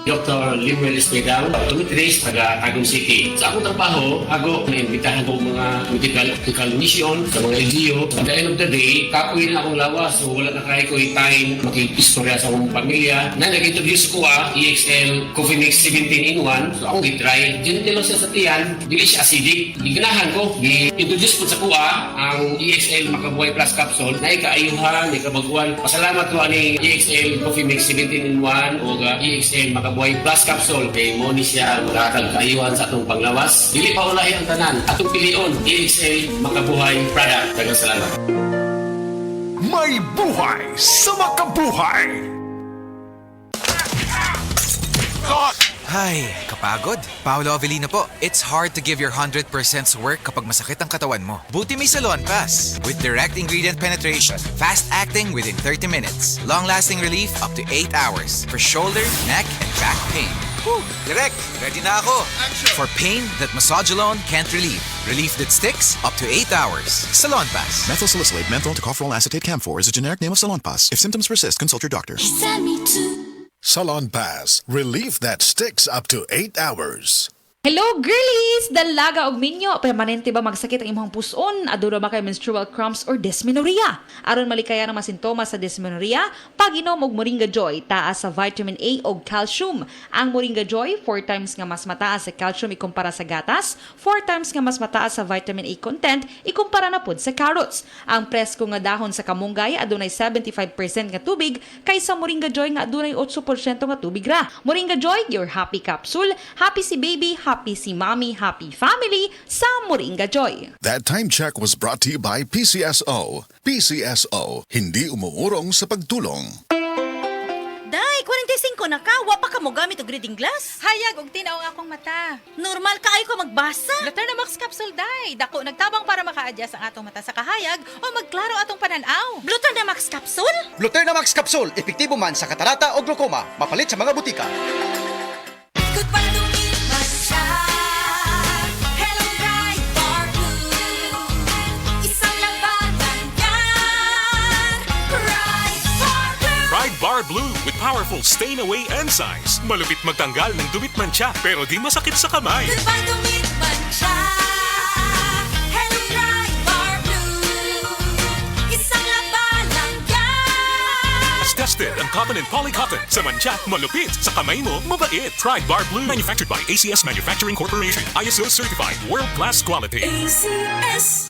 Dr. Limuel Espedal, optometrist, taga Tagum City. Sa akong trabaho, ako naimbitahan ko mga medical mission sa mga LGU. At the end of the day, kapoy na akong lawas. So wala na kaya ko time makikistorya sa akong pamilya. Na nag-introduce ko EXL Coffee Mix 17-in-1. So akong gitry. Ginitilo siya sa tiyan, dili siya acidic. Iganahan ko, gi-introduce ko sa kuha ang EXL Makabuhay Plus Capsule na ikaayuhan, ikabaguan. Pasalamat ko ani EXL Coffee Mix 17-in-1 o EXL Makabuhay Plus Capsule. Kay mo ni siya magkakag kaayuhan sa atong panglawas. Dili pa ulahi ang tanan. Atong pilion, EXL Makabuhay product. Daghang salamat. May buhay sa makabuhay! Ay, kapagod. Paolo Avellino po. It's hard to give your 100% work kapag masakit ang katawan mo. Buti may Salon Pass. With direct ingredient penetration, fast acting within 30 minutes, long-lasting relief up to 8 hours for shoulder, neck, and back pain. Whew, direct. Ready na ako. For pain that massage alone can't relieve. Relief that sticks up to 8 hours. Salon Pass. Methyl salicylate menthol tocopherol acetate camphor is a generic name of Salonpas. If symptoms persist, consult your doctor. Salon Pass. Relief that sticks up to 8 hours. Hello girlies! Dalaga og minyo, permanente ba magsakit ang imong puson? Adura ba kay menstrual cramps or dysmenorrhea? Aron malikaya ang mga sintomas sa dysmenorrhea, pag-inom og Moringa Joy, taas sa vitamin A ug calcium. Ang Moringa Joy, 4 times nga mas mataas sa calcium ikumpara sa gatas, 4 times nga mas mataas sa vitamin A content ikumpara na pud sa carrots. Ang presko nga dahon sa kamunggay adunay 75% nga tubig kaysa Moringa Joy nga adunay 8% nga tubig ra. Moringa Joy, your happy capsule. Happy si baby, happy si mommy, happy family sa Moringa Joy. That time check was brought to you by PCSO. PCSO, hindi umuurong sa pagtulong. Day, 45 na ka. Wa pa ka mo gamit og reading glass. Hayag og tinaw ang akong mata. Normal ka ay ko magbasa. Gluternamax capsule day. Dako nagtabang para maka-adjust ang atong mata sa kahayag o magklaro atong pananaw. Gluternamax capsule? Gluternamax Capsule, epektibo man sa katarata o glaucoma. Mapalit sa mga butika. Bar Blue with powerful stain-away enzymes. Malupit magtanggal ng dumit mancha pero di masakit sa kamay. As tested ang cotton and polycotton. Sa mancha, malupit. Sa kamay mo, mabait. Pride Bar Blue. Manufactured by ACS Manufacturing Corporation. ISO certified. World-class quality. ACS.